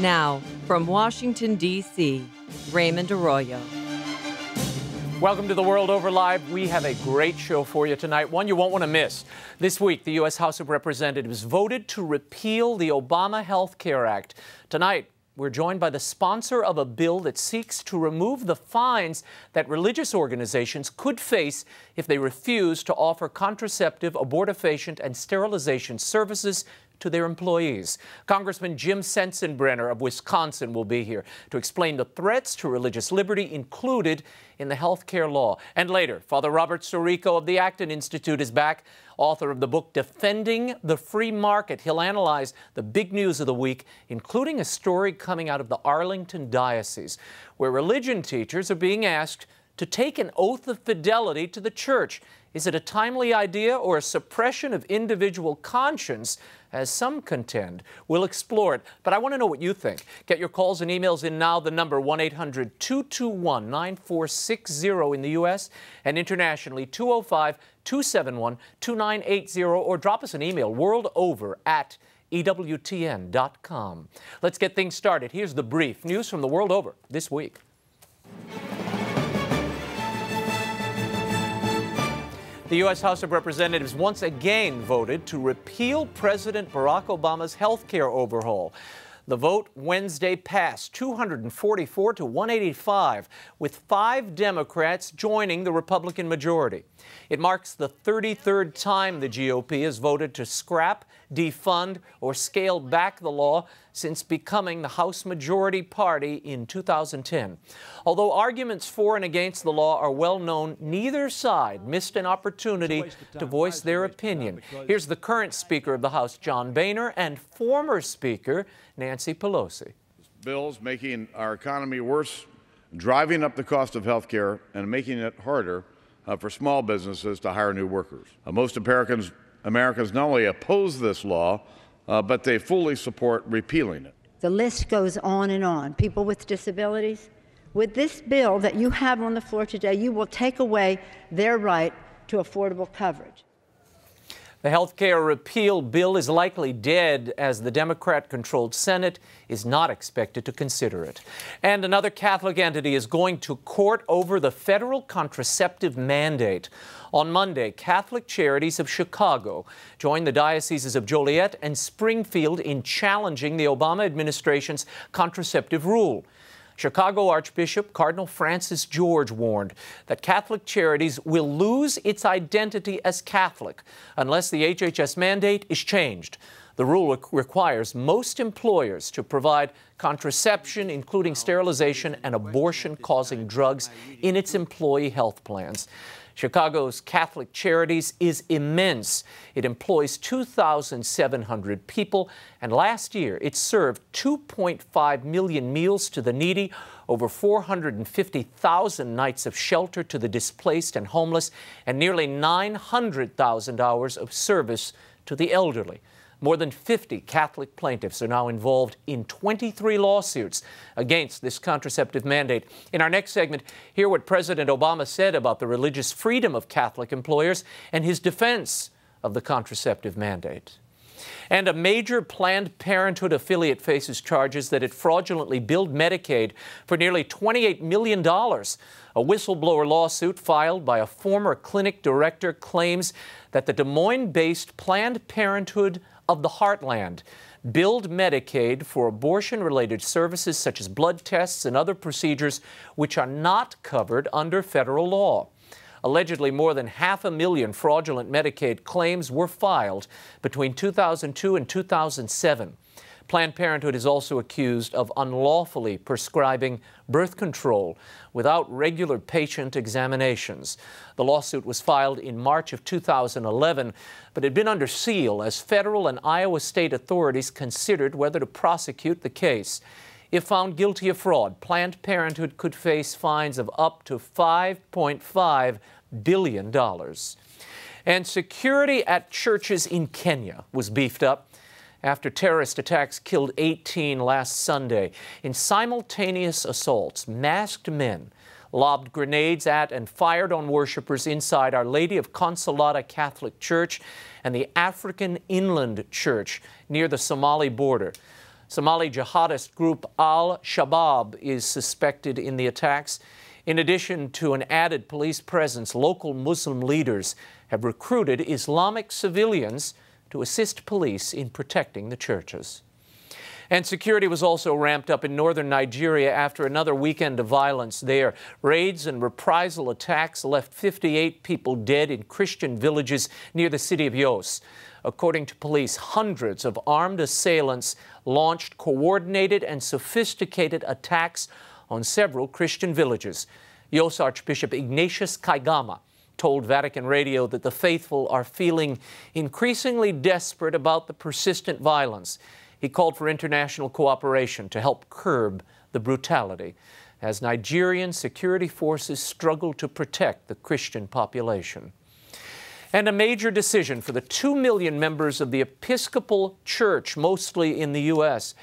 Now, from Washington, D.C., Raymond Arroyo. Welcome to the World Over Live. We have a great show for you tonight, one you won't want to miss. This week, the U.S. House of Representatives voted to repeal the Obama Health Care Act. Tonight, we're joined by the sponsor of a bill that seeks to remove the fines that religious organizations could face if they refuse to offer contraceptive, abortifacient, and sterilization services to their employees. Congressman Jim Sensenbrenner of Wisconsin will be here to explain the threats to religious liberty included in the health care law. And later, Father Robert Sirico of the Acton Institute is back, author of the book Defending the Free Market. He'll analyze the big news of the week, including a story coming out of the Arlington Diocese, where religion teachers are being asked to take an oath of fidelity to the church. Is it a timely idea or a suppression of individual conscience, as some contend? We'll explore it, but I want to know what you think. Get your calls and emails in now. The number 1-800-221-9460 in the U.S. and internationally 205-271-2980, or drop us an email, worldover@ewtn.com. Let's get things started. Here's the brief news from the world over this week. The U.S. House of Representatives once again voted to repeal President Barack Obama's health care overhaul. The vote Wednesday passed 244 to 185, with 5 Democrats joining the Republican majority. It marks the 33rd time the GOP has voted to scrap, defund, or scale back the law since becoming the House Majority Party in 2010. Although arguments for and against the law are well known, neither side missed an opportunity to voice their opinion. Here's the current Speaker of the House, John Boehner, and former Speaker Nancy Pelosi. Bills making our economy worse, driving up the cost of health care, and making it harder for small businesses to hire new workers. Most Americans not only oppose this law, but they fully support repealing it. The list goes on and on. People with disabilities. With this bill that you have on the floor today, you will take away their right to affordable coverage. The health care repeal bill is likely dead, as the Democrat-controlled Senate is not expected to consider it. And another Catholic entity is going to court over the federal contraceptive mandate. On Monday, Catholic Charities of Chicago joined the dioceses of Joliet and Springfield in challenging the Obama administration's contraceptive rule. Chicago Archbishop Cardinal Francis George warned that Catholic Charities will lose its identity as Catholic unless the HHS mandate is changed. The rule requires most employers to provide contraception, including sterilization and abortion-causing drugs, in its employee health plans. Chicago's Catholic Charities is immense. It employs 2,700 people, and last year it served 2.5 million meals to the needy, over 450,000 nights of shelter to the displaced and homeless, and nearly 900,000 hours of service to the elderly. More than 50 Catholic plaintiffs are now involved in 23 lawsuits against this contraceptive mandate. In our next segment, hear what President Obama said about the religious freedom of Catholic employers and his defense of the contraceptive mandate. And a major Planned Parenthood affiliate faces charges that it fraudulently billed Medicaid for nearly $28 million. A whistleblower lawsuit filed by a former clinic director claims that the Des Moines-based Planned Parenthood of the Heartland billed Medicaid for abortion-related services such as blood tests and other procedures which are not covered under federal law. Allegedly, more than 500,000 fraudulent Medicaid claims were filed between 2002 and 2007. Planned Parenthood is also accused of unlawfully prescribing birth control without regular patient examinations. The lawsuit was filed in March of 2011, but had been under seal as federal and Iowa state authorities considered whether to prosecute the case. If found guilty of fraud, Planned Parenthood could face fines of up to $5.5 billion. And security at churches in Kenya was beefed up after terrorist attacks killed 18 last Sunday. In simultaneous assaults, masked men lobbed grenades at and fired on worshipers inside Our Lady of Consolata Catholic Church and the African Inland Church near the Somali border. Somali jihadist group Al-Shabaab is suspected in the attacks. In addition to an added police presence, local Muslim leaders have recruited Islamic civilians to assist police in protecting the churches. And security was also ramped up in northern Nigeria after another weekend of violence there. Raids and reprisal attacks left 58 people dead in Christian villages near the city of Jos. According to police, hundreds of armed assailants launched coordinated and sophisticated attacks on several Christian villages. Jos Archbishop Ignatius Kaigama told Vatican Radio that the faithful are feeling increasingly desperate about the persistent violence. He called for international cooperation to help curb the brutality as Nigerian security forces struggle to protect the Christian population. And a major decision for the 2 million members of the Episcopal Church, mostly in the U.S.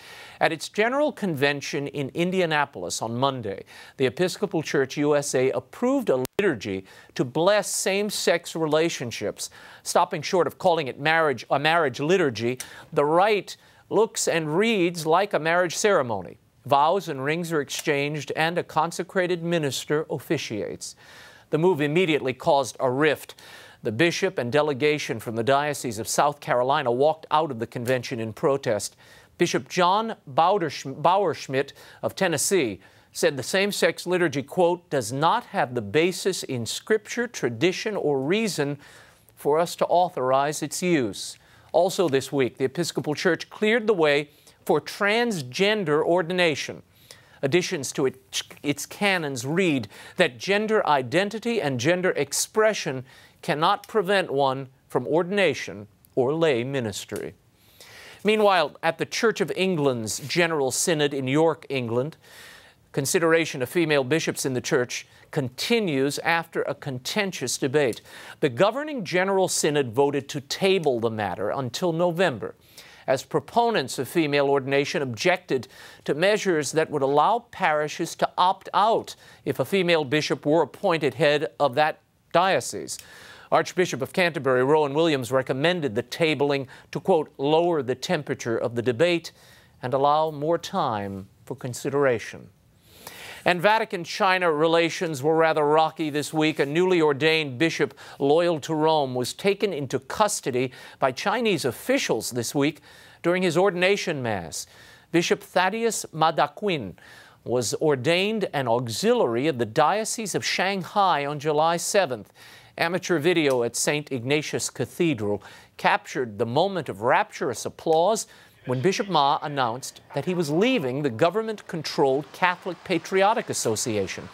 At its General Convention in Indianapolis on Monday, the Episcopal Church USA approved a liturgy to bless same-sex relationships. Stopping short of calling it a marriage liturgy, the rite looks and reads like a marriage ceremony. Vows and rings are exchanged and a consecrated minister officiates. The move immediately caused a rift. The bishop and delegation from the Diocese of South Carolina walked out of the convention in protest. Bishop John Bauerschmidt of Tennessee said the same-sex liturgy, quote, does not have the basis in scripture, tradition, or reason for us to authorize its use. Also this week, the Episcopal Church cleared the way for transgender ordination. Additions to its canons read that gender identity and gender expression cannot prevent one from ordination or lay ministry. Meanwhile, at the Church of England's General Synod in York, England, consideration of female bishops in the church continues after a contentious debate. The governing General Synod voted to table the matter until November, as proponents of female ordination objected to measures that would allow parishes to opt out if a female bishop were appointed head of that diocese. Archbishop of Canterbury, Rowan Williams, recommended the tabling to, quote, lower the temperature of the debate and allow more time for consideration. And Vatican-China relations were rather rocky this week. A newly ordained bishop loyal to Rome was taken into custody by Chinese officials this week during his ordination mass. Bishop Thaddeus Madaquin was ordained an auxiliary of the Diocese of Shanghai on July 7th. Amateur video at St. Ignatius Cathedral captured the moment of rapturous applause when Bishop Ma announced that he was leaving the government-controlled Catholic Patriotic Association.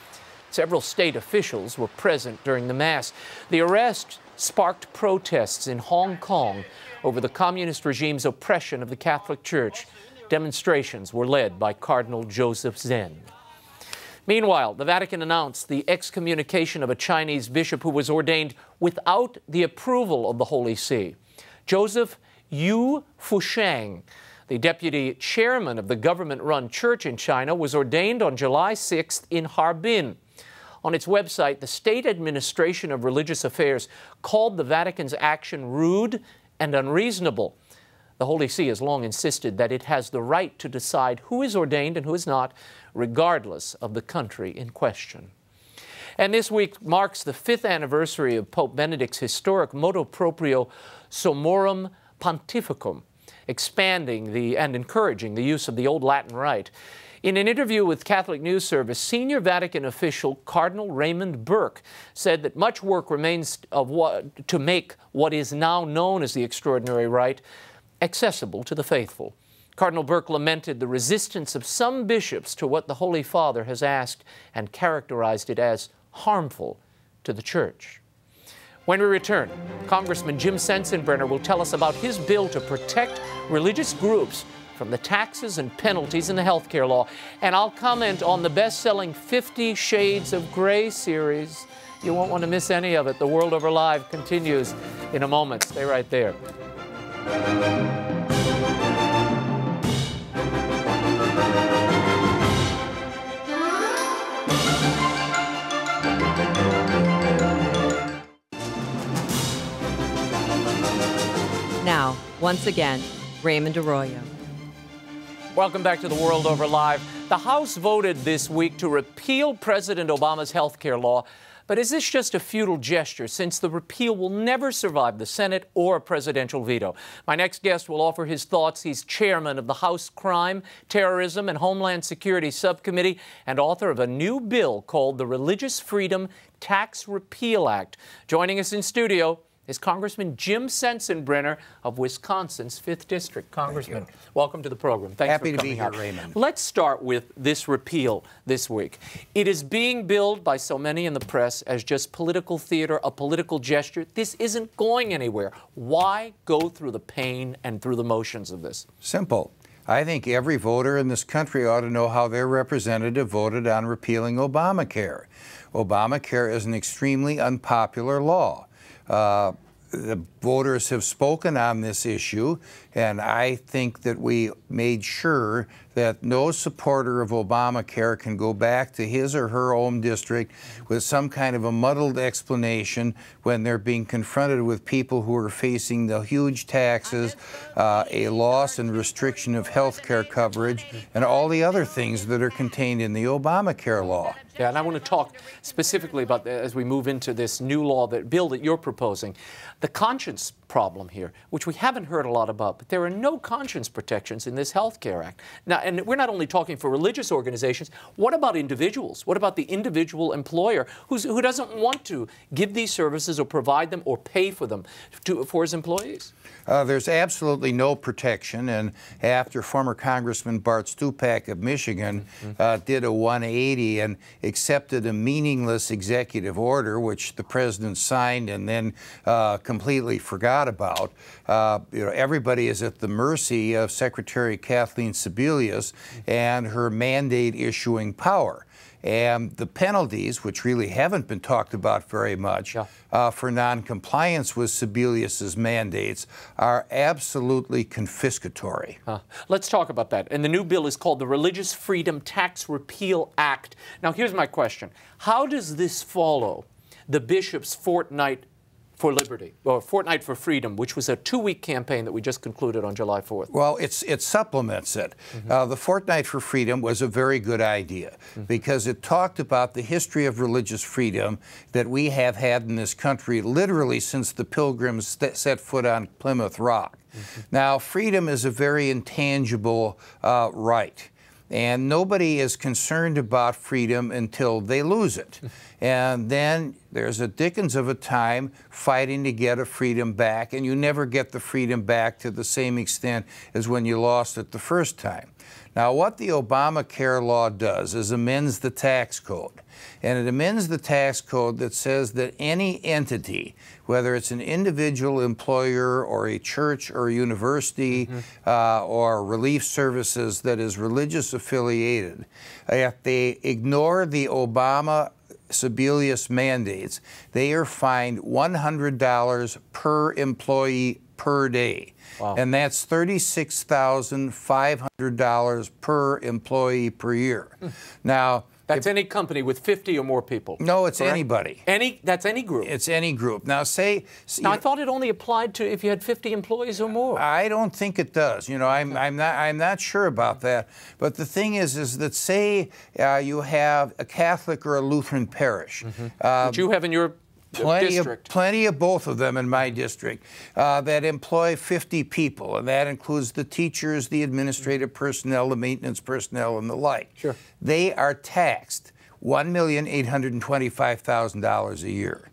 Several state officials were present during the Mass. The arrest sparked protests in Hong Kong over the communist regime's oppression of the Catholic Church. Demonstrations were led by Cardinal Joseph Zen. Meanwhile, the Vatican announced the excommunication of a Chinese bishop who was ordained without the approval of the Holy See. Joseph Yu Fusheng, the deputy chairman of the government-run church in China, was ordained on July 6th in Harbin. On its website, the State Administration of Religious Affairs called the Vatican's action rude and unreasonable. The Holy See has long insisted that it has the right to decide who is ordained and who is not, regardless of the country in question. And this week marks the 5th anniversary of Pope Benedict's historic motu proprio Summorum Pontificum, expanding and encouraging the use of the Old Latin Rite. In an interview with Catholic News Service, senior Vatican official Cardinal Raymond Burke said that much work remains to make what is now known as the Extraordinary Rite accessible to the faithful. Cardinal Burke lamented the resistance of some bishops to what the Holy Father has asked and characterized it as harmful to the Church. When we return, Congressman Jim Sensenbrenner will tell us about his bill to protect religious groups from the taxes and penalties in the healthcare law. And I'll comment on the best-selling 50 Shades of Grey series. You won't want to miss any of it. The World Over Live continues in a moment. Stay right there. Now, once again, Raymond Arroyo. Welcome back to The World Over Live. The House voted this week to repeal President Obama's health care law. But is this just a futile gesture, since the repeal will never survive the Senate or a presidential veto? My next guest will offer his thoughts. He's chairman of the House Crime, Terrorism, and Homeland Security Subcommittee and author of a new bill called the Religious Freedom Tax Repeal Act. Joining us in studio is Congressman Jim Sensenbrenner of Wisconsin's 5th District. Congressman, welcome to the program. Thanks Happy for to be coming here, Raymond. Let's start with this repeal this week. It is being billed by so many in the press as just political theater, a political gesture. This isn't going anywhere. Why go through the pain and through the motions of this? Simple. I think every voter in this country ought to know how their representative voted on repealing Obamacare. Obamacare is an extremely unpopular law. The voters have spoken on this issue, and I think that we made sure that no supporter of Obamacare can go back to his or her home district with some kind of a muddled explanation when they're being confronted with people who are facing the huge taxes, a loss and restriction of health care coverage, and all the other things that are contained in the Obamacare law. Yeah, and I want to talk specifically about that as we move into this new law, that bill that you're proposing. The conscience problem here, which we haven't heard a lot about, but there are no conscience protections in this Health Care Act. Now, and we're not only talking for religious organizations. What about individuals? What about the individual employer who doesn't want to give these services or provide them or pay for them for his employees? There's absolutely no protection, and after former Congressman Bart Stupak of Michigan did a 180 and accepted a meaningless executive order, which the president signed and then completely forgot about, everybody is at the mercy of Secretary Kathleen Sebelius and her mandate issuing power. And the penalties, which really haven't been talked about very much, for noncompliance with Sebelius's mandates, are absolutely confiscatory. Let's talk about that. And the new bill is called the Religious Freedom Tax Repeal Act. Now, here's my question. How does this follow the bishop's fortnight for liberty, or Fortnight for Freedom, which was a 2-week campaign that we just concluded on July 4th? Well, it supplements it. The Fortnight for Freedom was a very good idea because it talked about the history of religious freedom that we have had in this country literally since the Pilgrims set foot on Plymouth Rock. Now, freedom is a very intangible right. And nobody is concerned about freedom until they lose it. And then there's a dickens of a time fighting to get a freedom back, and you never get the freedom back to the same extent as when you lost it the first time. Now, what the Obamacare law does is amends the tax code. And it amends the tax code that says that any entity, whether it's an individual employer or a church or a university or relief services that is religious affiliated, if they ignore the Obama Sebelius mandates, they are fined $100 per employee per day. Wow. And that's $36,500 per employee per year. Now, that's any company with 50 or more people. No, it's correct? Anybody. That's any group. It's any group. Now, Now, I thought it only applied to if you had 50 employees or more. I don't think it does. You know, I'm not sure about that. But the thing is that say you have a Catholic or a Lutheran parish. Which you have in your district. Plenty of both of them in my district that employ 50 people, and that includes the teachers, the administrative personnel, the maintenance personnel, and the like. Sure. They are taxed $1,825,000 a year.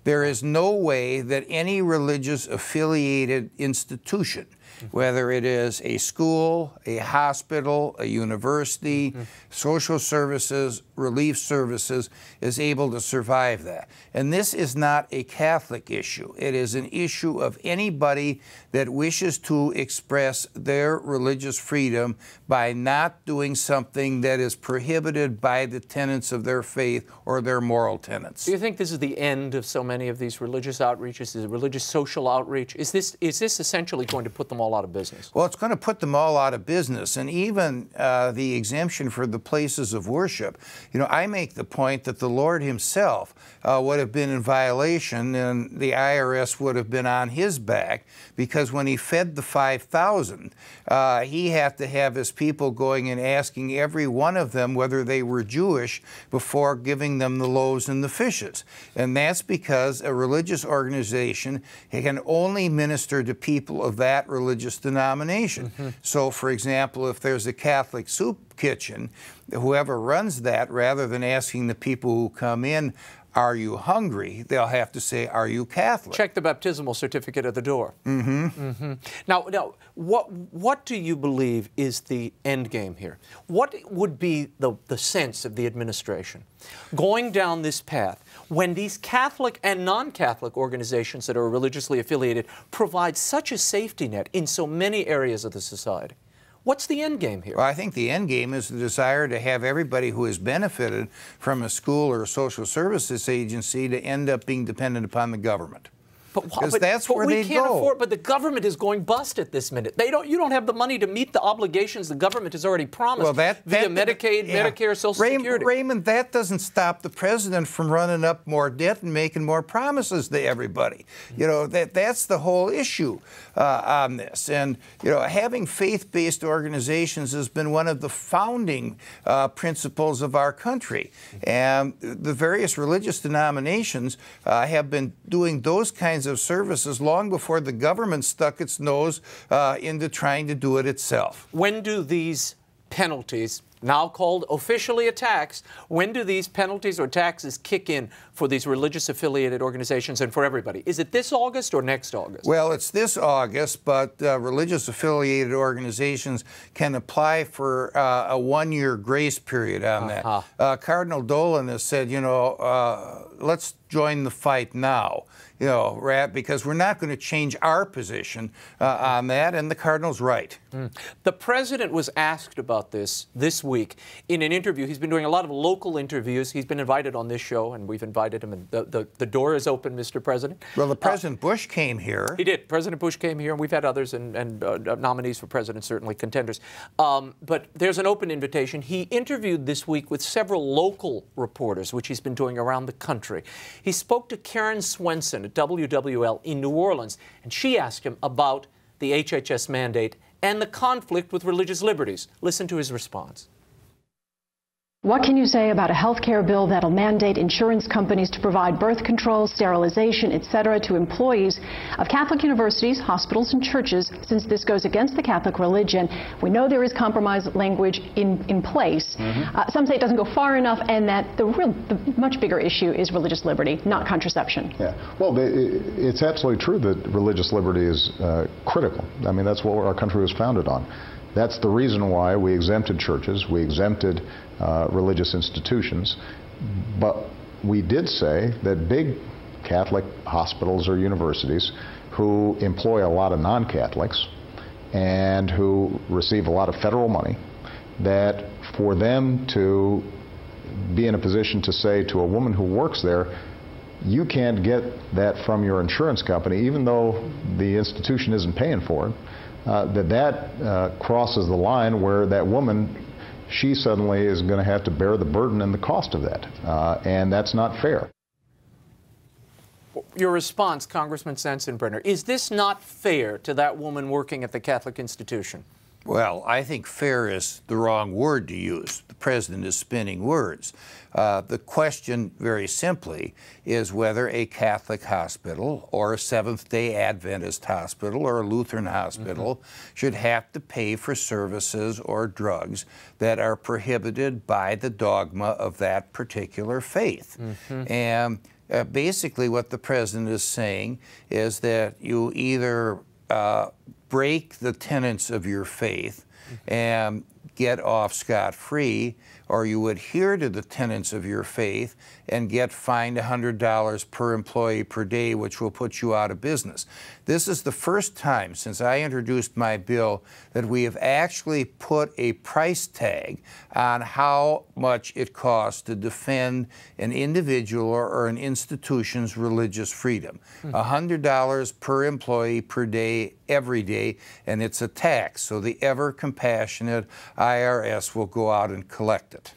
There is no way that any religious affiliated institution, whether it is a school, a hospital, a university, social services, relief services, is able to survive that. And this is not a Catholic issue. It is an issue of anybody that wishes to express their religious freedom by not doing something that is prohibited by the tenets of their faith or their moral tenets. Do you think this is the end of so many of these religious outreaches, the religious social outreach? Is this essentially going to put them all out of business? Well, it's going to put them all out of business, and even the exemption for the places of worship. You know, I make the point that the Lord himself would have been in violation, and the IRS would have been on his back, because when he fed the 5,000, he had to have his people going and asking every one of them whether they were Jewish before giving them the loaves and the fishes. And that's because a religious organization can only minister to people of that religious denomination. So, for example, if there's a Catholic soup kitchen, whoever runs that, rather than asking the people who come in, "Are you hungry?" they'll have to say, "Are you Catholic?" Check the baptismal certificate at the door. Now, what do you believe is the end game here? What would be the sense of the administration going down this path when these Catholic and non-Catholic organizations that are religiously affiliated provide such a safety net in so many areas of the society? What's the end game here? Well, I think the end game is the desire to have everybody who has benefited from a school or a social services agency to end up being dependent upon the government. Because that's where they go. But the government is going bust at this minute. You don't have the money to meet the obligations the government has already promised via Medicaid, Medicare, Social Security. Raymond, that doesn't stop the president from running up more debt and making more promises to everybody. You know, that's the whole issue on this. And, you know, having faith-based organizations has been one of the founding principles of our country. And the various religious denominations have been doing those kinds of services long before the government stuck its nose into trying to do it itself. When do these penalties, now called officially a tax, when do these penalties or taxes kick in for these religious affiliated organizations and for everybody? Is it this August or next August? Well, it's this August, but religious affiliated organizations can apply for a one-year grace period on that. Cardinal Dolan has said, you know, let's join the fight now, you know, because we're not going to change our position on that, and the Cardinal's right. The president was asked about this week in an interview. He's been doing a lot of local interviews. He's been invited on this show, and we've invited him, and the door is open, Mr. President. Well, the President Bush came here. He did. President Bush came here, and we've had others and nominees for president, certainly contenders. But there's an open invitation. He interviewed this week with several local reporters, which he's been doing around the country. He spoke to Karen Swenson at WWL in New Orleans, and she asked him about the HHS mandate and the conflict with religious liberties. Listen to his response. What can you say about a health care bill that'll mandate insurance companies to provide birth control, sterilization, etc. to employees of Catholic universities, hospitals, and churches, since this goes against the Catholic religion? We know there is compromise language in place. Some say it doesn't go far enough, and that the much bigger issue is religious liberty, not contraception. Yeah, well, it's absolutely true that religious liberty is critical. I mean, that's what our country was founded on. That's the reason why we exempted churches, we exempted religious institutions, but we did say that big Catholic hospitals or universities who employ a lot of non-Catholics and who receive a lot of federal money, that for them to be in a position to say to a woman who works there, you can't get that from your insurance company, even though the institution isn't paying for it, that crosses the line where that woman, she suddenly is going to have to bear the burden and the cost of that, and that's not fair. Your response, Congressman Sensenbrenner, is this not fair to that woman working at the Catholic institution? Well, I think fair is the wrong word to use. The president is spinning words. The question, very simply, is whether a Catholic hospital or a Seventh-day Adventist hospital or a Lutheran hospital should have to pay for services or drugs that are prohibited by the dogma of that particular faith. And basically what the president is saying is that you either break the tenets of your faith and get off scot-free, or you adhere to the tenets of your faith and get fined $100 per employee per day, which will put you out of business. This is the first time since I introduced my bill that we have actually put a price tag on how much it costs to defend an individual or an institution's religious freedom. $100 per employee per day, every day, and it's a tax, so the ever-compassionate IRS will go out and collect it.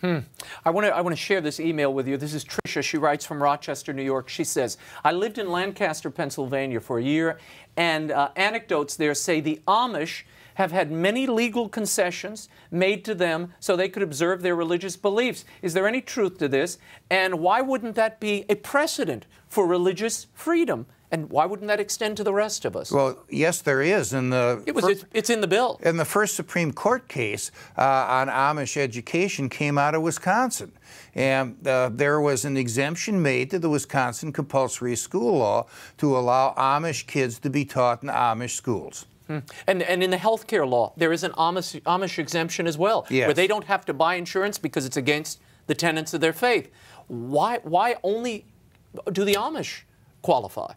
I want to share this email with you. This is Tricia. She writes from Rochester, New York. She says, I lived in Lancaster, Pennsylvania for a year, and anecdotes there say the Amish have had many legal concessions made to them so they could observe their religious beliefs. Is there any truth to this? And why wouldn't that be a precedent for religious freedom? And why wouldn't that extend to the rest of us? Well, yes, there is. It's in the bill. And the first Supreme Court case on Amish education came out of Wisconsin. And there was an exemption made to the Wisconsin compulsory school law to allow Amish kids to be taught in Amish schools. And in the health care law, there is an Amish exemption as well, yes, where they don't have to buy insurance because it's against the tenets of their faith. Why only do the Amish qualify?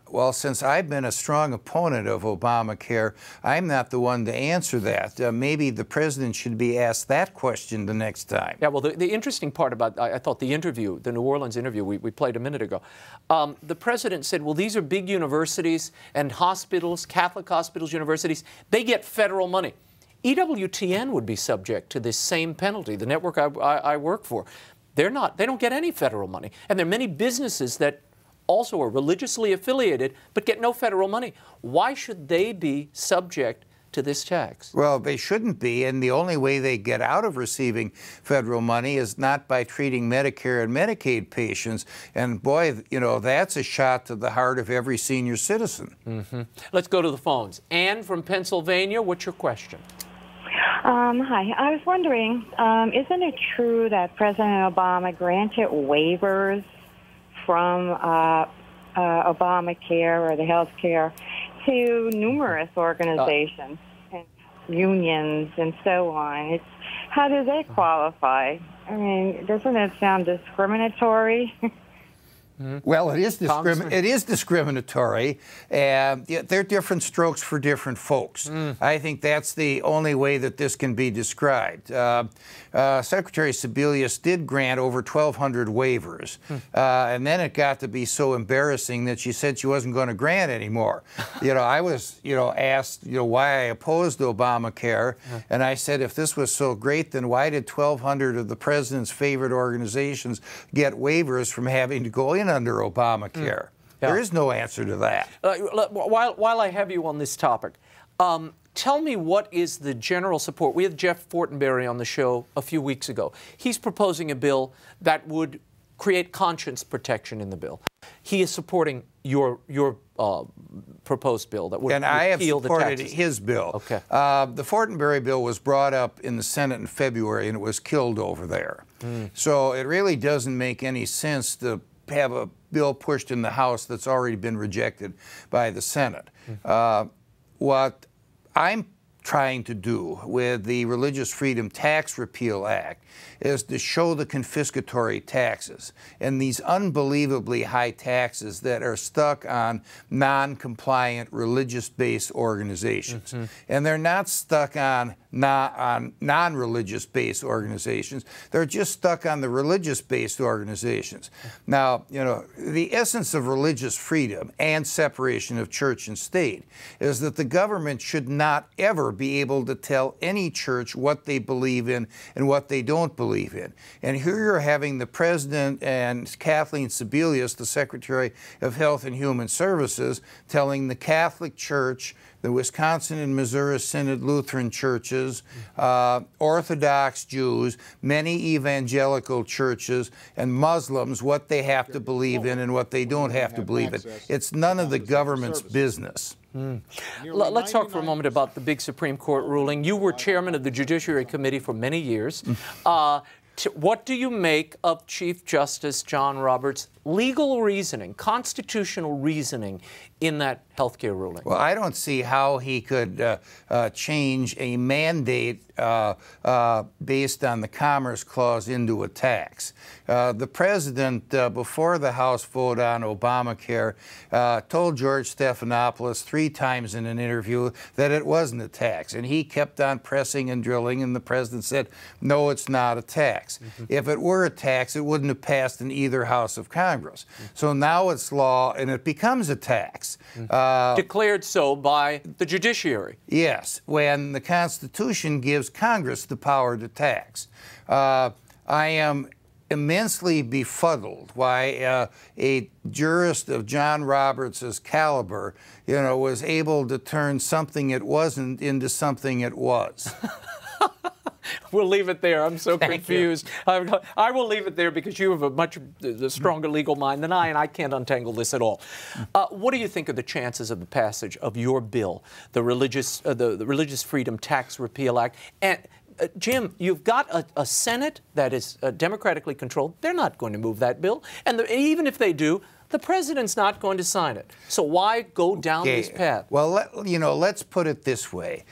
Well, since I've been a strong opponent of Obamacare, I'm not the one to answer that. Maybe the president should be asked that question the next time. Yeah, well, the interesting part about, I thought the interview, the New Orleans interview we played a minute ago, the president said, well, these are big universities and hospitals, Catholic hospitals, universities, they get federal money. EWTN would be subject to this same penalty, the network I work for. They don't get any federal money. And there are many businesses that also are religiously affiliated but get no federal money. Why should they be subject to this tax? Well, they shouldn't be, and the only way they get out of receiving federal money is not by treating Medicare and Medicaid patients. And boy, you know, that's a shot to the heart of every senior citizen. Let's go to the phones. Anne from Pennsylvania, what's your question? Hi. I was wondering, isn't it true that President Obama granted waivers from Obamacare or the health care to numerous organizations and unions and so on? How do they qualify? I mean, doesn't it sound discriminatory? Well, it is discriminatory. There are different strokes for different folks. I think that's the only way that this can be described. Secretary Sebelius did grant over 1,200 waivers, and then it got to be so embarrassing that she said she wasn't going to grant anymore. I was, asked, why I opposed Obamacare, and I said, if this was so great, then why did 1,200 of the president's favorite organizations get waivers from having to go in under Obamacare? There is no answer to that. While I have you on this topic, tell me what is the general support. We had Jeff Fortenberry on the show a few weeks ago. He's proposing a bill that would create conscience protection in the bill. He is supporting your proposed bill that would repeal the taxes. And I have supported his bill. Okay. The Fortenberry bill was brought up in the Senate in February, and it was killed over there. So it really doesn't make any sense to have a bill pushed in the House that's already been rejected by the Senate. What I'm trying to do with the Religious Freedom Tax Repeal Act is to show the confiscatory taxes and these unbelievably high taxes that are stuck on non-compliant religious-based organizations. And they're not stuck on non-religious-based organizations. They're just stuck on the religious-based organizations. Now, the essence of religious freedom and separation of church and state is that the government should not ever be able to tell any church what they believe in and what they don't believe in. And here you're having the president and Kathleen Sebelius, the Secretary of Health and Human Services, telling the Catholic Church, the Wisconsin and Missouri Synod Lutheran churches, Orthodox Jews, many evangelical churches, and Muslims what they have to believe in and what they don't have to believe in. It's none of the government's business. Let's talk for a moment about the big Supreme Court ruling. You were chairman of the Judiciary Committee for many years. What do you make of Chief Justice John Roberts' legal reasoning, constitutional reasoning, in that healthcare ruling? Well, I don't see how he could change a mandate based on the Commerce Clause into a tax. The president, before the House vote on Obamacare, told George Stephanopoulos 3 times in an interview that it wasn't a tax, and he kept on pressing and drilling, and the president said, no, it's not a tax. If it were a tax, it wouldn't have passed in either house of Congress. So now it's law, and it becomes a tax. Declared so by the judiciary. Yes, when the Constitution gives Congress the power to tax. I am immensely befuddled why a jurist of John Roberts' caliber, was able to turn something it wasn't into something it was. We'll leave it there. I'm so confused. I will leave it there because you have a much stronger legal mind than I, and I can't untangle this at all. What do you think of the chances of the passage of your bill, the Religious Freedom Tax Repeal Act? And Jim, you've got a Senate that is democratically controlled. They're not going to move that bill. And even if they do, the president's not going to sign it. So why go down this path? Well, let's put it this way.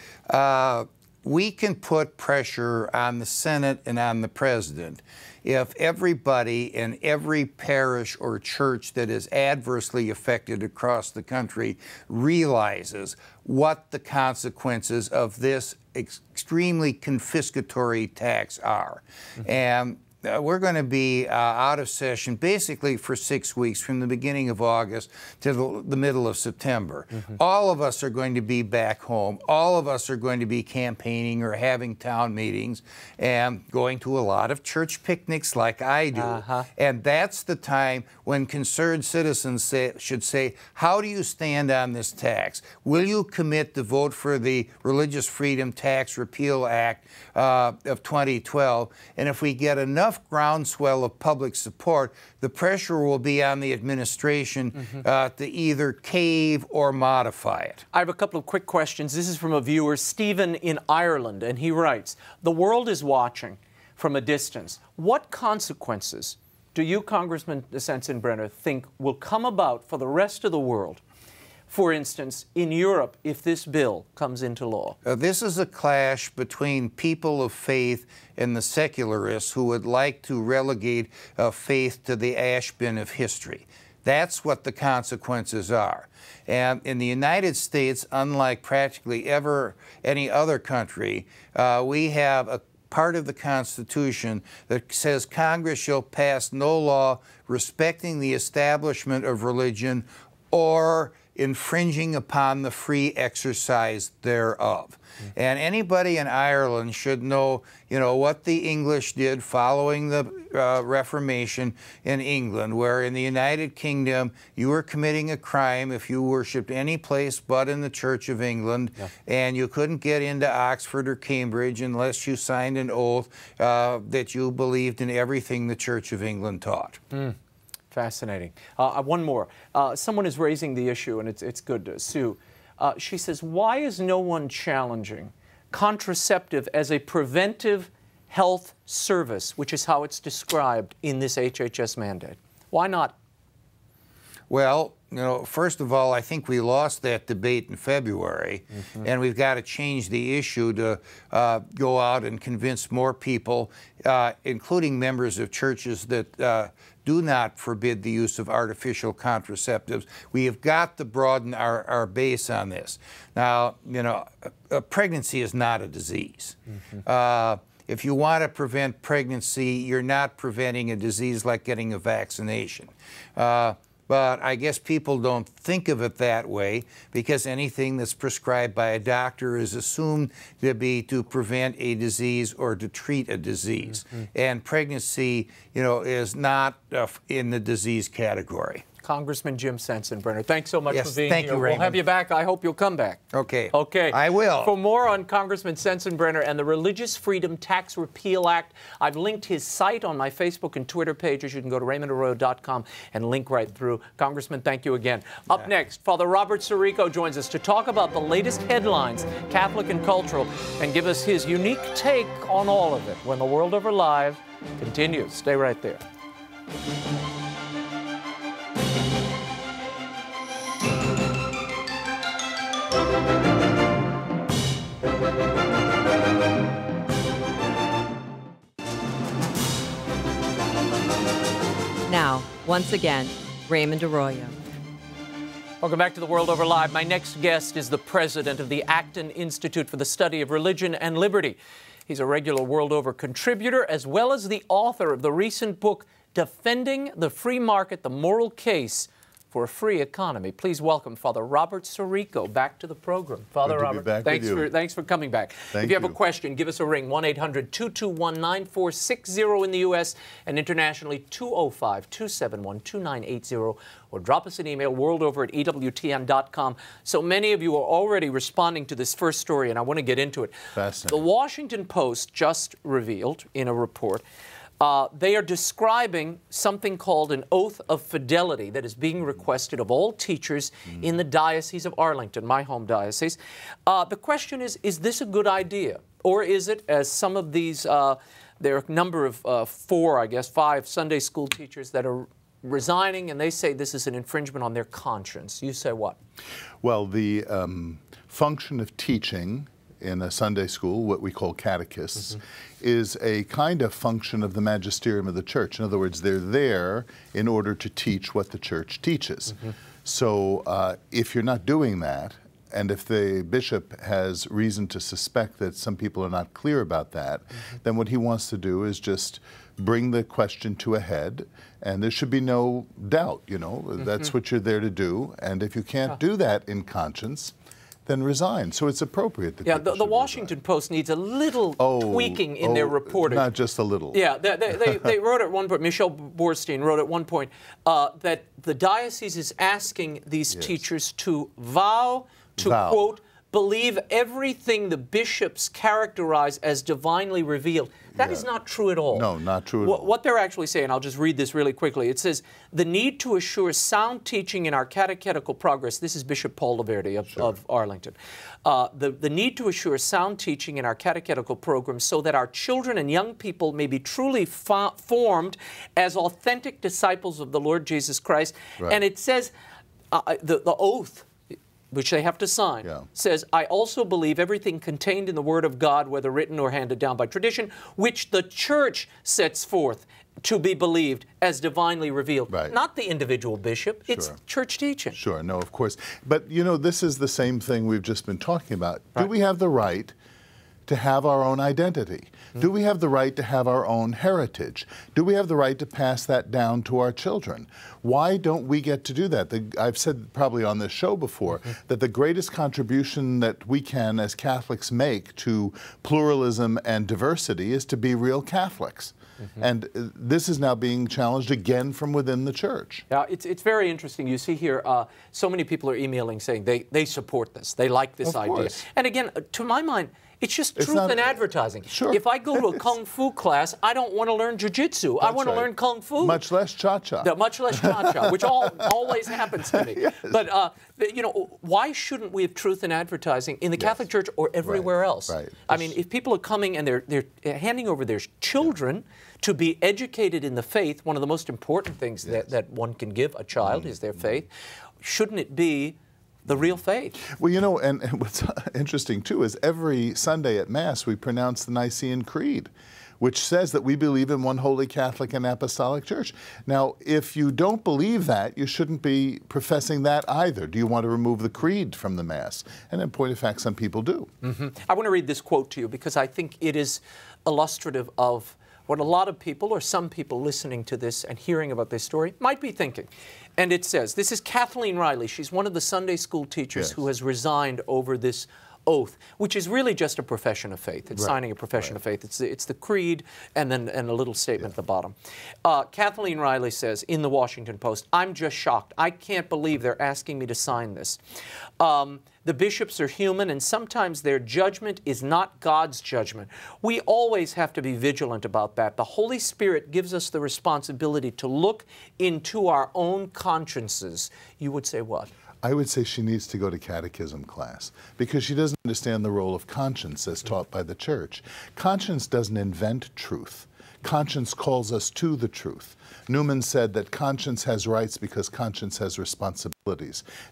We can put pressure on the Senate and on the president if everybody in every parish or church that is adversely affected across the country realizes what the consequences of this extremely confiscatory tax are. And we're going to be out of session basically for 6 weeks from the beginning of August to the middle of September. All of us are going to be back home. All of us are going to be campaigning or having town meetings and going to a lot of church picnics like I do. And that's the time when concerned citizens should say, how do you stand on this tax? Will you commit to vote for the Religious Freedom Tax Repeal Act of 2012? And if we get enough groundswell of public support, the pressure will be on the administration to either cave or modify it. I have a couple of quick questions. This is from a viewer, Stephen in Ireland, and he writes, the world is watching from a distance. What consequences do you, Congressman Sensenbrenner, think will come about for the rest of the world? For instance, in Europe, if this bill comes into law? This is a clash between people of faith and the secularists who would like to relegate faith to the ash bin of history. That's what the consequences are. And in the United States, unlike practically any other country, we have a part of the Constitution that says Congress shall pass no law respecting the establishment of religion or infringing upon the free exercise thereof. And anybody in Ireland should know, what the English did following the Reformation in England, where in the United Kingdom you were committing a crime if you worshipped any place but in the Church of England, and you couldn't get into Oxford or Cambridge unless you signed an oath that you believed in everything the Church of England taught. Fascinating. One more. Someone is raising the issue, and it's good. Sue, she says, why is no one challenging contraceptive as a preventive health service, which is how it's described in this HHS mandate? Why not? Well, first of all, I think we lost that debate in February, and we've got to change the issue to go out and convince more people, including members of churches that do not forbid the use of artificial contraceptives. We have got to broaden our base on this. Now, pregnancy is not a disease. If you want to prevent pregnancy, you're not preventing a disease like getting a vaccination. But I guess people don't think of it that way because anything that's prescribed by a doctor is assumed to be to prevent a disease or to treat a disease. And pregnancy, is not in the disease category. Congressman Jim Sensenbrenner, thanks so much for being thank here. you, Raymond. We'll have you back. I hope you'll come back. Okay. Okay. I will. For more on Congressman Sensenbrenner and the Religious Freedom Tax Repeal Act, I've linked his site on my Facebook and Twitter pages. You can go to RaymondArroyo.com and link right through. Congressman, thank you again. Up next, Father Robert Sirico joins us to talk about the latest headlines, Catholic and cultural, and give us his unique take on all of it when the World Over Live continues. Stay right there. Once again, Raymond Arroyo. Welcome back to The World Over Live. My next guest is the president of the Acton Institute for the Study of Religion and Liberty. He's a regular World Over contributor, as well as the author of the recent book, Defending the Free Market, the Moral Case for a Free Economy. Please welcome Father Robert Sirico back to the program. Father Robert, thanks for coming back. If you have a question, give us a ring, 1-800-221-9460 in the U.S. and internationally 205-271-2980, or drop us an email, worldover@ewtn.com. So many of you are already responding to this first story, and I want to get into it. Fascinating. The Washington Post just revealed in a report they are describing something called an oath of fidelity that is being requested of all teachers in the Diocese of Arlington, my home diocese. The question is this a good idea? Or is it, as some of these, there are a number of five Sunday school teachers that are resigning, and they say this is an infringement on their conscience. You say what? Well, the function of teaching in a Sunday school, what we call catechists, is a kind of function of the magisterium of the church. In other words, they're there in order to teach what the church teaches. So if you're not doing that, and if the bishop has reason to suspect that some people are not clear about that, then what he wants to do is just bring the question to a head, and there should be no doubt, you know, that's what you're there to do. And if you can't do that in conscience, then resign. So it's appropriate that the Washington Post needs a little tweaking in their reporting. Not just a little. Yeah, they wrote at one point, Michelle Borstein wrote at one point, that the diocese is asking these teachers to vow to, quote, believe everything the bishops characterize as divinely revealed. That is not true at all. No, not true at all. What they're actually saying, I'll just read this really quickly. It says, the need to assure sound teaching in our catechetical progress, this is Bishop Paul Laverty of Arlington, the need to assure sound teaching in our catechetical program so that our children and young people may be truly formed as authentic disciples of the Lord Jesus Christ. And it says, the oath, which they have to sign, says, I also believe everything contained in the Word of God, whether written or handed down by tradition, which the Church sets forth to be believed as divinely revealed. Not the individual bishop, it's church teaching. Sure, no, of course. But, you know, this is the same thing we've just been talking about. Do we have the right to have our own identity? Do we have the right to have our own heritage? Do we have the right to pass that down to our children? Why don't we get to do that? I've said probably on this show before that the greatest contribution that we can as Catholics make to pluralism and diversity is to be real Catholics. And this is now being challenged again from within the church. Yeah, it's very interesting. You see here, so many people are emailing saying they support this. They like this idea. And again, to my mind, it's just truth in advertising. If I go to a Kung Fu class, I don't want to learn Jiu-Jitsu. I want to learn Kung Fu. Much less Cha-Cha. Much less Cha-Cha, which always happens to me. But, you know, why shouldn't we have truth in advertising in the Catholic Church or everywhere else? I mean, if people are coming and they're handing over their children to be educated in the faith, one of the most important things that one can give a child is their faith, shouldn't it be the real faith? Well, you know, and what's interesting, too, is every Sunday at Mass we pronounce the Nicene Creed, which says that we believe in one holy Catholic and Apostolic Church. Now, if you don't believe that, you shouldn't be professing that either. Do you want to remove the creed from the Mass? And in point of fact, some people do. I want to read this quote to you because I think it is illustrative of what a lot of people, or some people listening to this and hearing about this story, might be thinking. And it says, this is Kathleen Riley. She's one of the Sunday school teachers who has resigned over this oath, which is really just a profession of faith. It's signing a profession of faith. It's the creed and then a little statement at the bottom. Kathleen Riley says in the Washington Post, I'm just shocked. I can't believe they're asking me to sign this. The bishops are human, and sometimes their judgment is not God's judgment. We always have to be vigilant about that. The Holy Spirit gives us the responsibility to look into our own consciences. You would say what? I would say she needs to go to catechism class because she doesn't understand the role of conscience as taught by the Church. Conscience doesn't invent truth. Conscience calls us to the truth. Newman said that conscience has rights because conscience has responsibilities.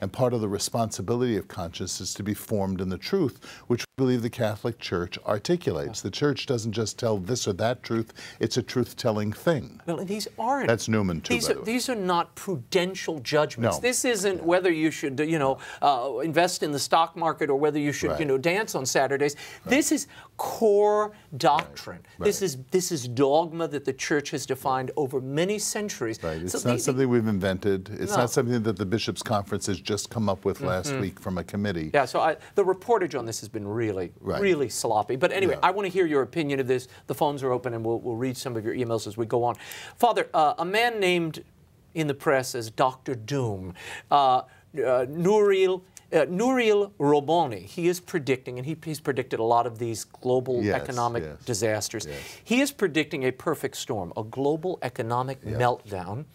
And part of the responsibility of conscience is to be formed in the truth, which we believe the Catholic Church articulates. The Church doesn't just tell this or that truth, it's a truth-telling thing. Well, and these aren't. That's Newman, too, These are not prudential judgments. No. This isn't whether you should, invest in the stock market or whether you should, dance on Saturdays. This is core doctrine. This is dogma that the Church has defined over many centuries. It's not something we've invented. It's not something that the Bishops' Conference has just come up with last week from a committee. Yeah, so the reportage on this has been really sloppy. But anyway, I want to hear your opinion of this. The phones are open, and we'll read some of your emails as we go on. Father, a man named in the press as Dr. Doom, Nouriel Roboni, he is predicting, and he's predicted a lot of these global economic disasters. He is predicting a perfect storm, a global economic meltdown.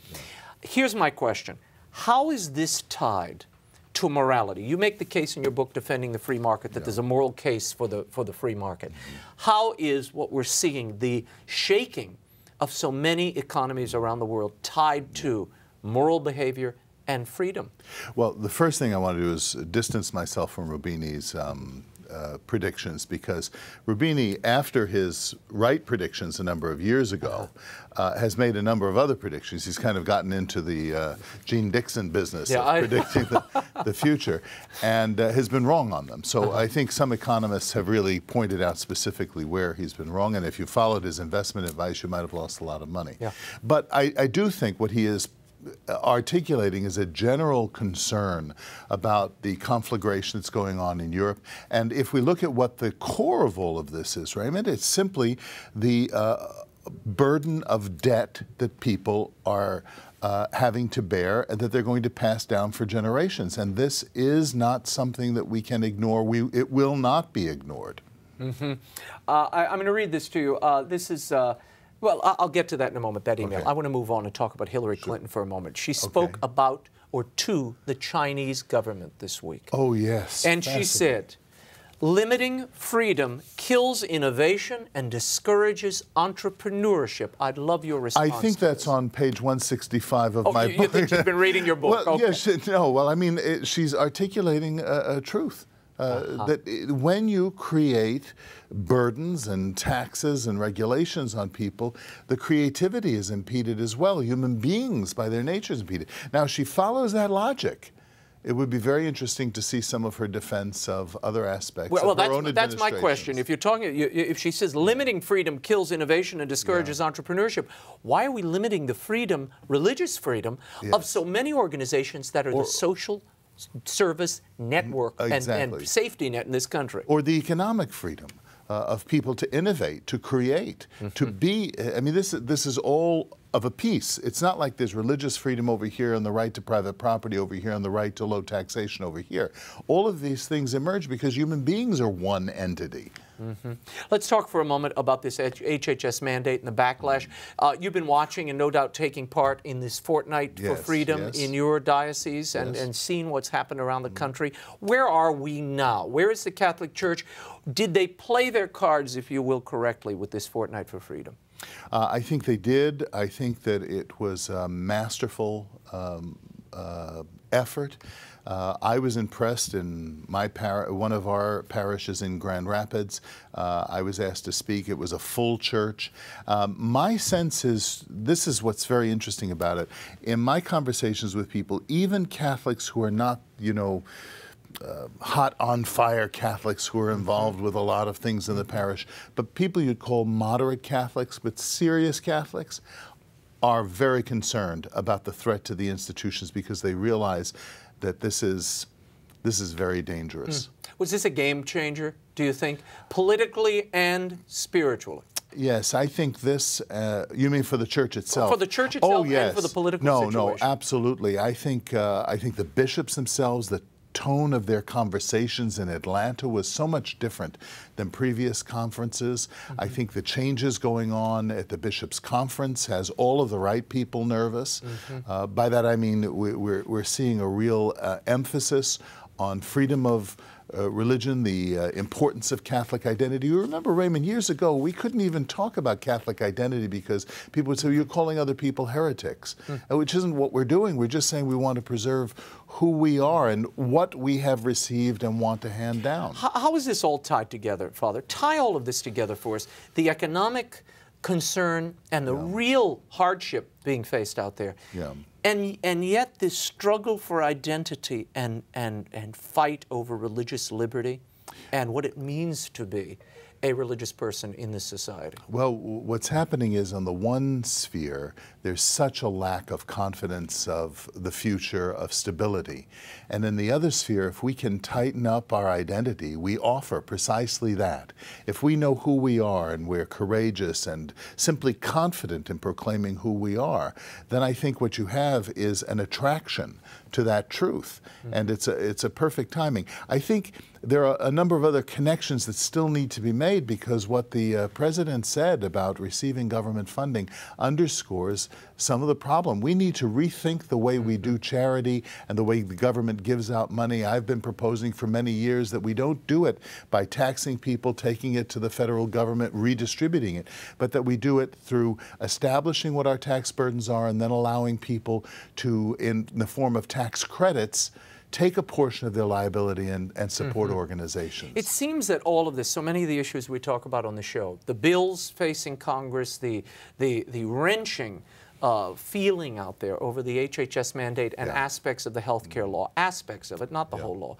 Here's my question. How is this tied to morality? You make the case in your book, Defending the Free Market, that there's a moral case for the free market. How is what we're seeing, the shaking of so many economies around the world, tied to moral behavior and freedom? Well, the first thing I want to do is distance myself from Rubini's predictions, because Rubini, after his right predictions a number of years ago, has made a number of other predictions. He's kind of gotten into the Gene Dixon business of predicting the future, and has been wrong on them. So I think some economists have really pointed out specifically where he's been wrong, and if you followed his investment advice, you might have lost a lot of money. But I do think what he is articulating is a general concern about the conflagration that's going on in Europe. And if we look at what the core of all of this is, Raymond, it's simply the burden of debt that people are having to bear and that they're going to pass down for generations. And this is not something that we can ignore. It will not be ignored. I'm going to read this to you. This is... well, I'll get to that in a moment, that email. I want to move on and talk about Hillary Clinton for a moment. She spoke about or to the Chinese government this week. Oh, yes. And she said, limiting freedom kills innovation and discourages entrepreneurship. I'd love your response. I think that's on page 165 of my book. You think you've been reading your book? Well, yes, no. Well, I mean, she's articulating a truth. That when you create burdens and taxes and regulations on people, the creativity is impeded as well. Human beings, by their nature, is impeded. Now, she follows that logic. It would be very interesting to see some of her defense of other aspects of her own administration. That's my question. If you're talking, if she says limiting freedom kills innovation and discourages entrepreneurship, why are we limiting the freedom, religious freedom, of so many organizations that are the social service network and safety net in this country? Or the economic freedom of people to innovate, to create, to be. I mean, this is all of a piece. It's not like there's religious freedom over here and the right to private property over here and the right to low taxation over here. All of these things emerge because human beings are one entity. Let's talk for a moment about this HHS mandate and the backlash. You've been watching and no doubt taking part in this fortnight for freedom in your diocese and seeing what's happened around the country. Where are we now? Where is the Catholic Church? Did they play their cards, if you will, correctly with this fortnight for freedom? I think they did. I think that it was a masterful effort. I was impressed in my one of our parishes in Grand Rapids. I was asked to speak. It was a full church. My sense is, this is what's very interesting about it. In my conversations with people, even Catholics who are not, you know, hot on fire Catholics who are involved with a lot of things in the parish, but people you'd call moderate Catholics, but serious Catholics, are very concerned about the threat to the institutions because they realize that this is very dangerous. Was this a game changer, do you think, politically and spiritually? Yes, I think this, you mean for the church itself? For the church itself and for the political situation? No, absolutely. I think the bishops themselves, the tone of their conversations in Atlanta was so much different than previous conferences. I think the changes going on at the Bishops' Conference has all of the right people nervous. By that I mean we're seeing a real emphasis on freedom of religion, the importance of Catholic identity. You remember, Raymond, years ago, we couldn't even talk about Catholic identity because people would say, you're calling other people heretics, which isn't what we're doing. We're just saying we want to preserve who we are and what we have received and want to hand down. How is this all tied together, Father? Tie all of this together for us. The economic concern and the real hardship being faced out there. And yet this struggle for identity and fight over religious liberty and what it means to be a religious person in this society. Well, what's happening is on the one sphere, there's such a lack of confidence of the future, of stability. And in the other sphere, if we can tighten up our identity, we offer precisely that. If we know who we are and we're courageous and simply confident in proclaiming who we are, then I think what you have is an attraction to that truth. And it's a perfect timing. I think there are a number of other connections that still need to be made because what the President said about receiving government funding underscores some of the problem. We need to rethink the way we do charity and the way the government gives out money. I've been proposing for many years that we don't do it by taxing people, taking it to the federal government, redistributing it, but that we do it through establishing what our tax burdens are and then allowing people to, in the form of tax credits, take a portion of their liability and support organizations. It seems that all of this, so many of the issues we talk about on the show, the bills facing Congress, the wrenching feeling out there over the HHS mandate and aspects of the health care law, aspects of it, not the whole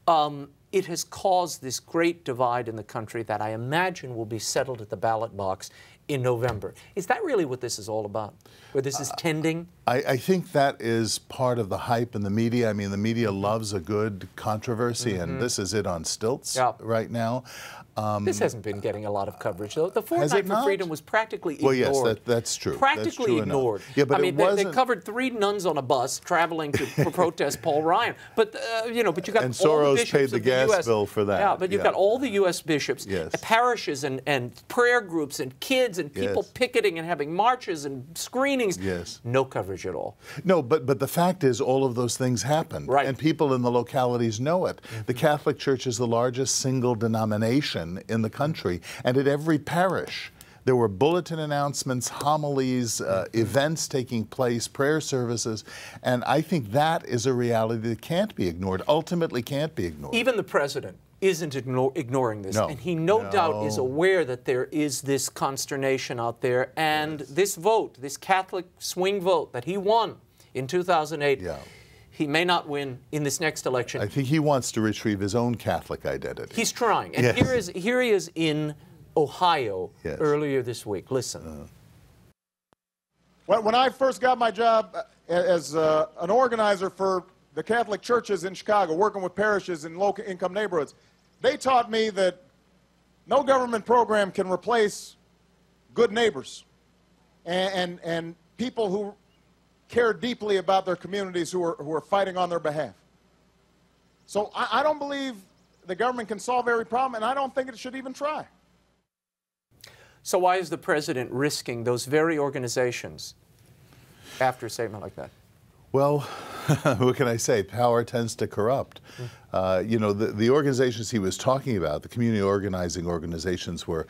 law, it has caused this great divide in the country that I imagine will be settled at the ballot box in November. Is that really what this is all about? Where this is tending? I think that is part of the hype in the media. I mean, the media loves a good controversy, and this is it on stilts right now. This hasn't been getting a lot of coverage, though. The Fortnight for Freedom was practically ignored. Well, yes, that's true. Practically ignored. Yeah, but I mean, they covered 3 nuns on a bus traveling to protest Paul Ryan. But you know, but you got and all Soros the bishops paid the gas US, bill for that. Yeah, but you've got all the U.S. bishops, parishes, and prayer groups, and kids, and people picketing and having marches and screenings. No coverage at all. No, but the fact is, all of those things happen, and people in the localities know it. The Catholic Church is the largest single denomination in the country. And at every parish, there were bulletin announcements, homilies, events taking place, prayer services, and I think that is a reality that can't be ignored, ultimately can't be ignored. Even the President isn't ignoring this, and he no doubt is aware that there is this consternation out there, and this vote, this Catholic swing vote that he won in 2008, he may not win in this next election. I think he wants to retrieve his own Catholic identity. He's trying. And here he is in Ohio earlier this week. Listen. When I first got my job as an organizer for the Catholic churches in Chicago, working with parishes in low-income neighborhoods, they taught me that no government program can replace good neighbors and people who care deeply about their communities who are fighting on their behalf. So I don't believe the government can solve every problem, and I don't think it should even try. So why is the President risking those very organizations after a statement like that? Well, what can I say? Power tends to corrupt. You know, the organizations he was talking about, the community organizing organizations, were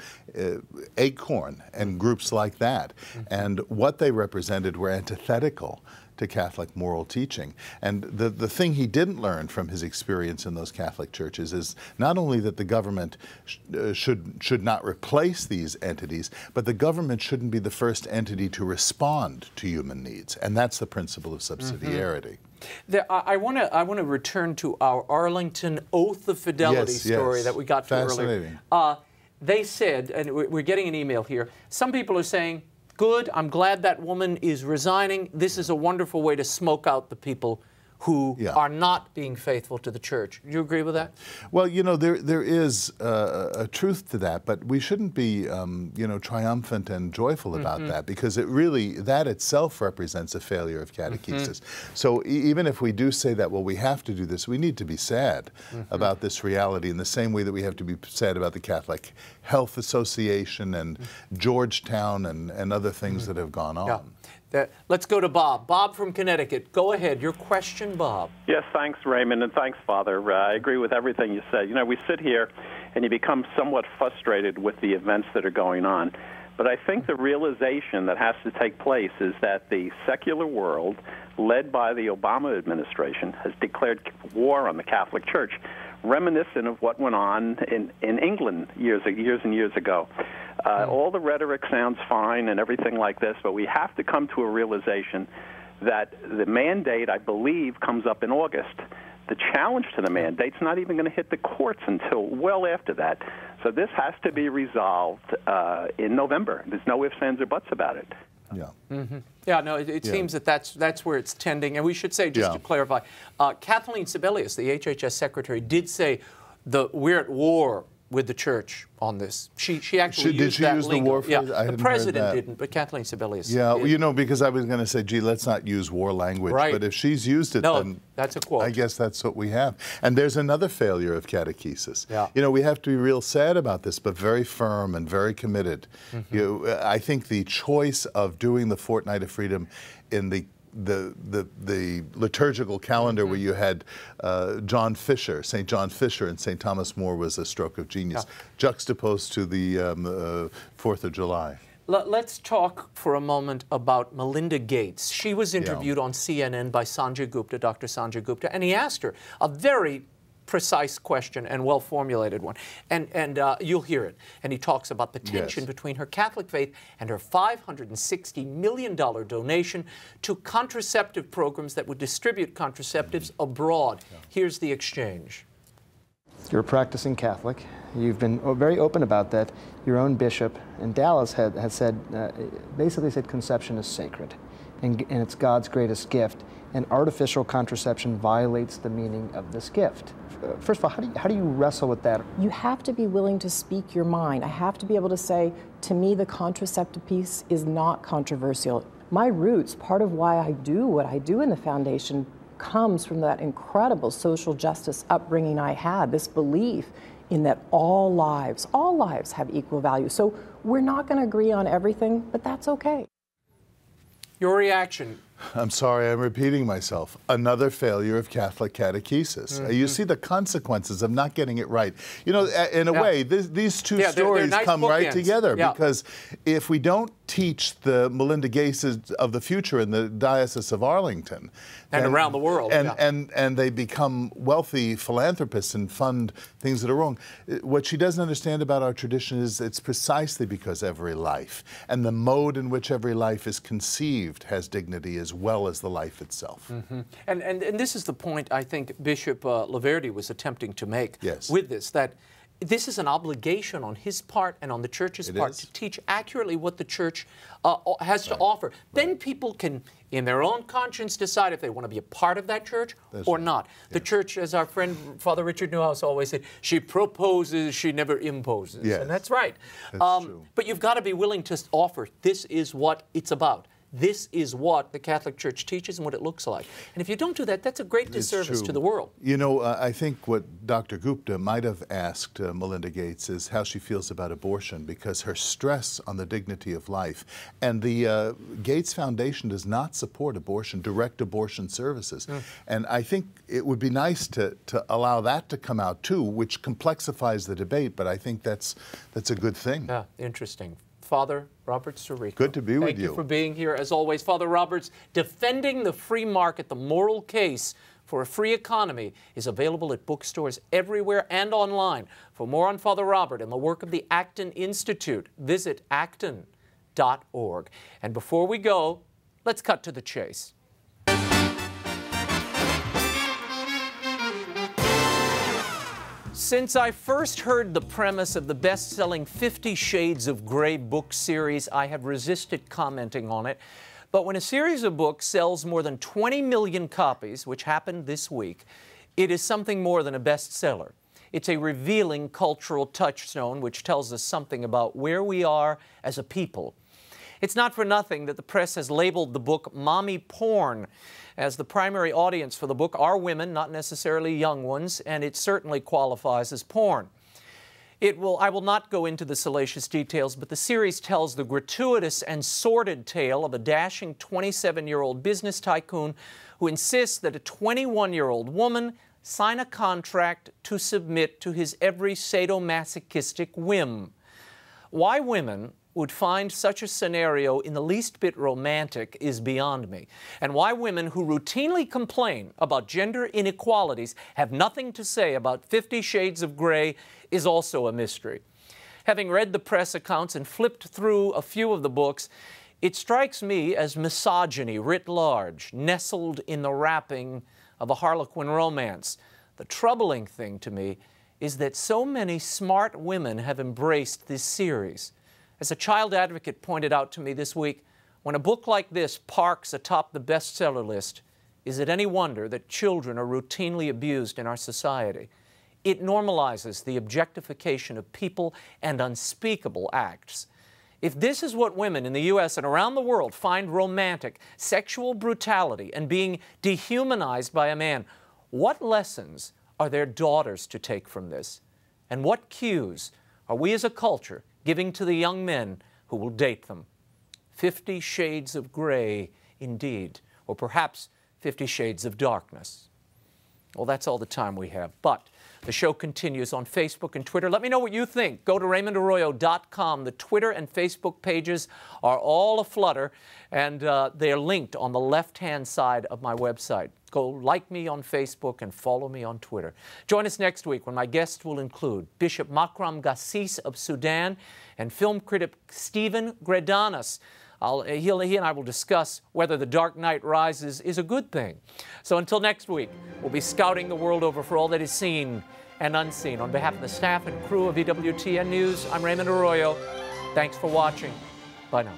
Acorn and groups like that. And what they represented were antithetical to Catholic moral teaching. And the thing he didn't learn from his experience in those Catholic churches is not only that the government should not replace these entities, but the government shouldn't be the first entity to respond to human needs. And that's the principle of subsidiarity. I want to return to our Arlington Oath of Fidelity story that we got to earlier. They said, and we're getting an email here, some people are saying, good, I'm glad that woman is resigning. This is a wonderful way to smoke out the people who are not being faithful to the church. Do you agree with that? Well, you know, there is a truth to that, but we shouldn't be, you know, triumphant and joyful about that, because it really, that itself represents a failure of catechesis. So even if we do say that, well, we have to do this, we need to be sad about this reality in the same way that we have to be sad about the Catholic Health Association and Georgetown and other things that have gone on. Let's go to Bob. Bob from Connecticut. Go ahead. Your question, Bob. Yes, thanks, Raymond, and thanks, Father. I agree with everything you said. You know, we sit here and you become somewhat frustrated with the events that are going on. But I think the realization that has to take place is that the secular world, led by the Obama administration, has declared war on the Catholic Church, reminiscent of what went on in England years and years ago. All the rhetoric sounds fine and everything like this, but we have to come to a realization that the mandate, I believe, comes up in August. The challenge to the mandate's not even going to hit the courts until well after that. So this has to be resolved in November. There's no ifs, ands, or buts about it. Yeah. Mm-hmm. Yeah, no, it seems that that's where it's tending. And we should say, just to clarify, Kathleen Sebelius, the HHS secretary, did say we're at war with the church on this. She actually used that lingo. Did she use the war phrase? Yeah, the president didn't, but Kathleen Sebelius Yeah, did. you know, because I was going to say, gee, let's not use war language. Right. But if she's used it, then that's a quote. I guess that's what we have. And there's another failure of catechesis. Yeah. You know, we have to be real sad about this, but very firm and very committed. Mm-hmm. I think the choice of doing the Fortnight of Freedom in the liturgical calendar where you had John Fisher, St. John Fisher, and St. Thomas More was a stroke of genius, juxtaposed to the 4th of July. Let's talk for a moment about Melinda Gates. She was interviewed on CNN by Sanjay Gupta, Dr. Sanjay Gupta, and he asked her a very precise question and well-formulated one. And you'll hear it. And he talks about the tension between her Catholic faith and her $560 million donation to contraceptive programs that would distribute contraceptives abroad. Here's the exchange. You're a practicing Catholic. You've been very open about that. Your own bishop in Dallas has said, basically said conception is sacred and it's God's greatest gift. And artificial contraception violates the meaning of this gift. First of all, how do you wrestle with that? You have to be willing to speak your mind. I have to be able to say, to me, the contraceptive piece is not controversial. My roots, part of why I do what I do in the foundation, comes from that incredible social justice upbringing I had, this belief in that all lives have equal value. So we're not going to agree on everything, but that's okay. Your reaction? I'm sorry, I'm repeating myself. Another failure of Catholic catechesis. You see the consequences of not getting it right. You know, in a way, these two stories nice come right together Yeah. because if we don't teach the Melinda Gates of the future in the Diocese of Arlington, and around the world, and they become wealthy philanthropists and fund things that are wrong. What she doesn't understand about our tradition is it's precisely because every life and the mode in which every life is conceived has dignity as well as the life itself. And this is the point I think Bishop Laverty was attempting to make with this, that this is an obligation on his part and on the Church's part to teach accurately what the Church has to offer. Then people can, in their own conscience, decide if they want to be a part of that Church or not. The Church, as our friend Father Richard Newhouse always said, she proposes, she never imposes. And that's right. That's true. But you've got to be willing to offer, this is what it's about. This is what the Catholic Church teaches and what it looks like. And if you don't do that, that's a great disservice to the world. You know, I think what Dr. Gupta might have asked Melinda Gates is how she feels about abortion, because her stress on the dignity of life. And the Gates Foundation does not support abortion, direct abortion services. And I think it would be nice to allow that to come out too, which complexifies the debate, but I think that's a good thing. Yeah, interesting. Father Robert Sirico. Good to be with you. Thank you for being here, as always. Father Roberts, Defending the Free Market, the Moral Case for a Free Economy, is available at bookstores everywhere and online. For more on Father Robert and the work of the Acton Institute, visit acton.org. And before we go, let's cut to the chase. Since I first heard the premise of the best-selling 50 Shades of Grey book series, I have resisted commenting on it. But when a series of books sells more than 20 million copies, which happened this week, it is something more than a bestseller. It's a revealing cultural touchstone which tells us something about where we are as a people. It's not for nothing that the press has labeled the book mommy porn, as the primary audience for the book are women, not necessarily young ones, and it certainly qualifies as porn. I will not go into the salacious details, but the series tells the gratuitous and sordid tale of a dashing 27-year-old business tycoon who insists that a 21-year-old woman sign a contract to submit to his every sadomasochistic whim. Why women would find such a scenario in the least bit romantic is beyond me. And why women who routinely complain about gender inequalities have nothing to say about 50 Shades of Grey is also a mystery. Having read the press accounts and flipped through a few of the books, it strikes me as misogyny writ large, nestled in the wrapping of a Harlequin romance. The troubling thing to me is that so many smart women have embraced this series. As a child advocate pointed out to me this week, when a book like this parks atop the bestseller list, is it any wonder that children are routinely abused in our society? It normalizes the objectification of people and unspeakable acts. If this is what women in the U.S. and around the world find romantic, sexual brutality and being dehumanized by a man, what lessons are their daughters to take from this? And what cues are we as a culture giving to the young men who will date them? 50 Shades of Grey, indeed, or perhaps 50 Shades of Darkness. Well, that's all the time we have, but the show continues on Facebook and Twitter. Let me know what you think. Go to RaymondArroyo.com. The Twitter and Facebook pages are all aflutter, and they're linked on the left-hand side of my website. Go like me on Facebook and follow me on Twitter. Join us next week when my guests will include Bishop Makram Gassis of Sudan and film critic Stephen Gredanis. He and I will discuss whether The Dark Knight Rises is a good thing. So until next week, we'll be scouting the world over for all that is seen and unseen. On behalf of the staff and crew of EWTN News, I'm Raymond Arroyo. Thanks for watching. Bye now.